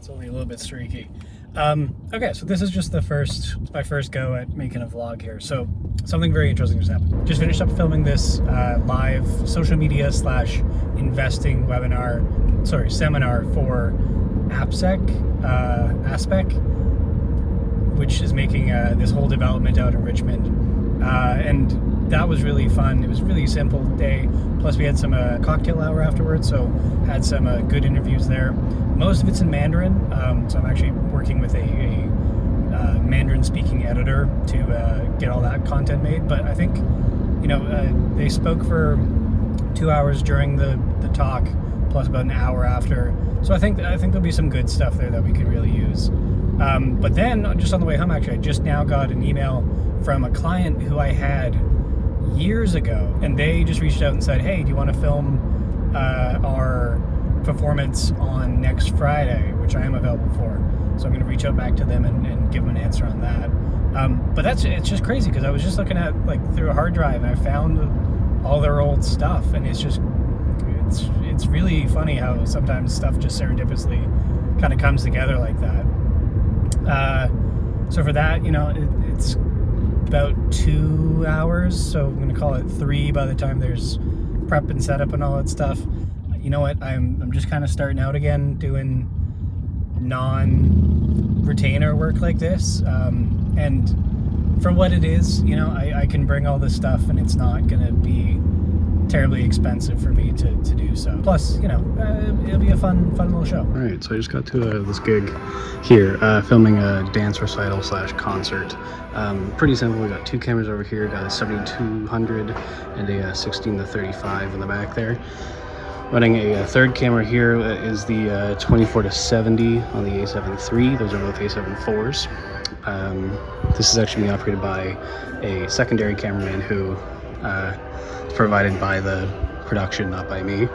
It's only a little bit streaky. Okay, so this is just my first go at making a vlog here. So something very interesting just happened. Just finished up filming this live social media / investing seminar for ASPEC, which is making this whole development out in Richmond. And that was really fun. It was a really simple day. Plus we had some cocktail hour afterwards, so had some good interviews there. Most of it's in Mandarin, so I'm actually working with a Mandarin speaking editor to get all that content made. But I think, they spoke for 2 hours during the talk, plus about an hour after. So I think there'll be some good stuff there that we could really use. But then, just on the way home, actually, I just now got an email from a client who I had years ago, and they just reached out and said, hey, do you want to film our performance on next Friday, which I am available for. So I'm going to reach out back to them and give them an answer on that. But it's just crazy, because I was just looking at through a hard drive, and I found all their old stuff, and it's really funny how sometimes stuff just serendipitously kind of comes together like that. So for that, it's about 2 hours, so I'm going to call it 3 by the time there's prep and setup and all that stuff. You know what, I'm just kind of starting out again doing non-retainer work like this, and for what it is, I can bring all this stuff, and it's not going to be terribly expensive for me to do so. Plus, it'll be a fun little show. All right, so I just got to this gig here, filming a dance recital / concert. Pretty simple. We got 2 cameras over here, got a 7200 and a 16-35 in the back there. Running a third camera here is the 24-70 on the A7 III. Those are both A7 IVs. This is actually being operated by a secondary cameraman who is provided by the production, not by me.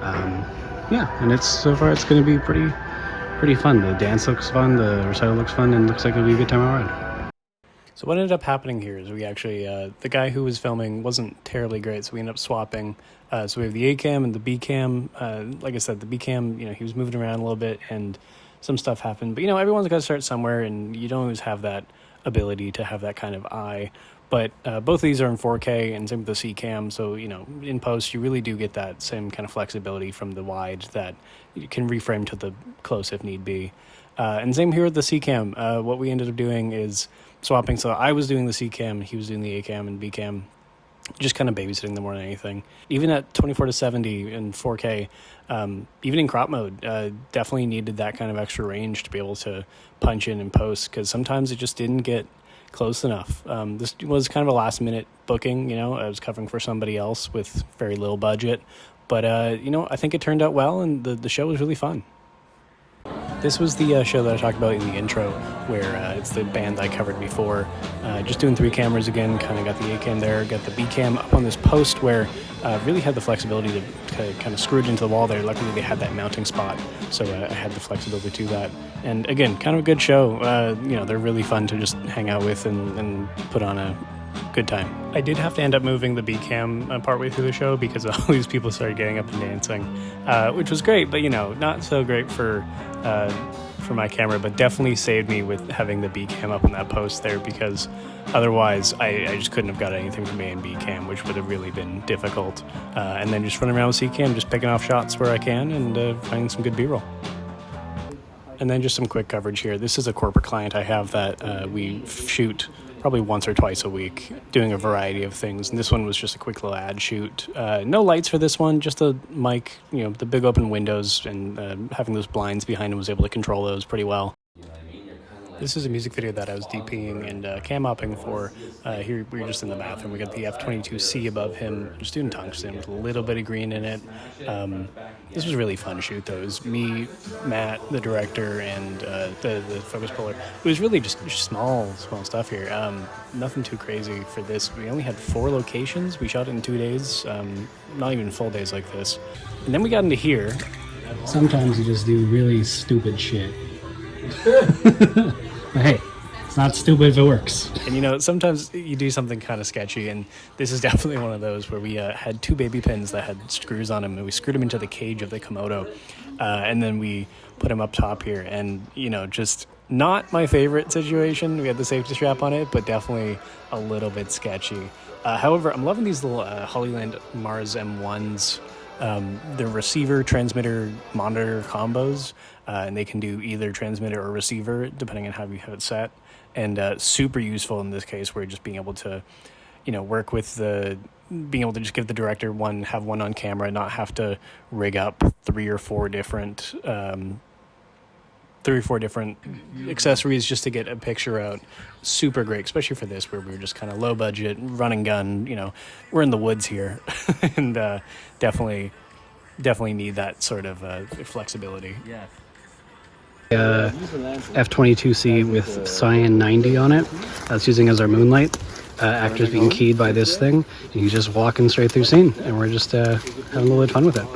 And so far it's going to be pretty fun. The dance looks fun, the recital looks fun, and looks like it'll be a good time around. So what ended up happening here is we actually, the guy who was filming wasn't terribly great, so we ended up swapping. So we have the A cam and the B cam. Like I said, the B cam, he was moving around a little bit and some stuff happened. But, everyone's got to start somewhere, and you don't always have that ability to have that kind of eye. But both of these are in 4K, and same with the C cam. So, in post, you really do get that same kind of flexibility from the wide that you can reframe to the close if need be. And same here with the C cam. What we ended up doing is swapping. So I was doing the C cam, he was doing the A cam and B cam, just kind of babysitting them more than anything. Even at 24-70 and 4K, even in crop mode, definitely needed that kind of extra range to be able to punch in and post, because sometimes it just didn't get close enough. This was kind of a last minute booking, I was covering for somebody else with very little budget, but I think it turned out well, and the show was really fun. This was the show that I talked about in the intro, where it's the band I covered before. Just doing 3 cameras again, kind of got the A cam there, got the B cam up on this post where really had the flexibility to kind of screw it into the wall there. Luckily they had that mounting spot, so I had the flexibility to do that. And again, kind of a good show. They're really fun to just hang out with and put on a good time. I did have to end up moving the B cam partway through the show because all these people started getting up and dancing, which was great, but not so great for my camera, but definitely saved me with having the B cam up on that post there, because otherwise I just couldn't have got anything from A and B cam, which would have really been difficult. And then just running around with C cam, just picking off shots where I can and finding some good B-roll. And then just some quick coverage here. This is a corporate client I have that we shoot probably once or twice a week, doing a variety of things. And this one was just a quick little ad shoot. No lights for this one, just a mic, the big open windows, and having those blinds behind him was able to control those pretty well. This is a music video that I was DPing and cam mopping for. Here we were just in the bathroom. We got the F-22C above him, just doing tungsten with a little bit of green in it. This was a really fun shoot, though. It was me, Matt, the director, and the focus puller. It was really just small stuff here. Nothing too crazy for this. We only had 4 locations. We shot it in 2 days, not even full days like this. And then we got into here. Sometimes you just do really stupid shit. But hey, it's not stupid if it works. And sometimes you do something kind of sketchy, and this is definitely one of those where we had 2 baby pins that had screws on them, and we screwed them into the cage of the Komodo, and then we put him up top here, and just not my favorite situation. We had the safety strap on it, but definitely a little bit sketchy. However, I'm loving these little Hollyland Mars M1s. The receiver, transmitter, monitor combos, and they can do either transmitter or receiver depending on how you have it set. And super useful in this case, where just being able to, work with being able to just give the director have one on camera, not have to rig up three or four different accessories just to get a picture out. Super great, especially for this, where we were just kind of low budget, run and gun. We're in the woods here, and definitely need that sort of flexibility. Yeah. F22C with Cyan 90 on it. That's using as our moonlight. Actors being keyed by this thing, and he's just walking straight through scene, and we're just having a little bit of fun with it.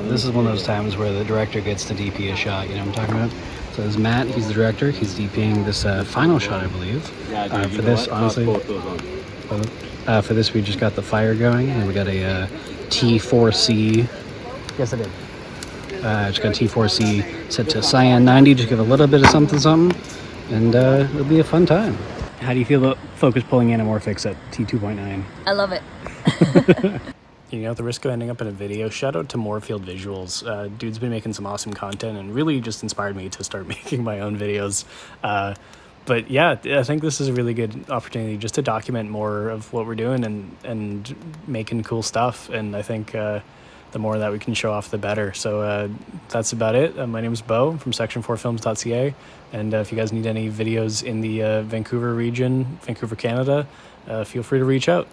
This is one of those times where the director gets to DP a shot, what I'm talking about? So there's Matt, he's the director, he's DPing this final shot, I believe. For this, honestly, for this we just got the fire going, and we got a T4C. Yes, I did. Just got T4C set to Cyan 90, just give a little bit of something, and it'll be a fun time. How do you feel about focus pulling anamorphics at T2.9? I love it. At the risk of ending up in a video, shout out to Morefield Visuals. Dude's been making some awesome content and really just inspired me to start making my own videos. But yeah, I think this is a really good opportunity just to document more of what we're doing and making cool stuff. And I think the more that we can show off, the better. So that's about it. My name is Bo from section4films.ca. And if you guys need any videos in the Vancouver region, Vancouver, Canada, feel free to reach out.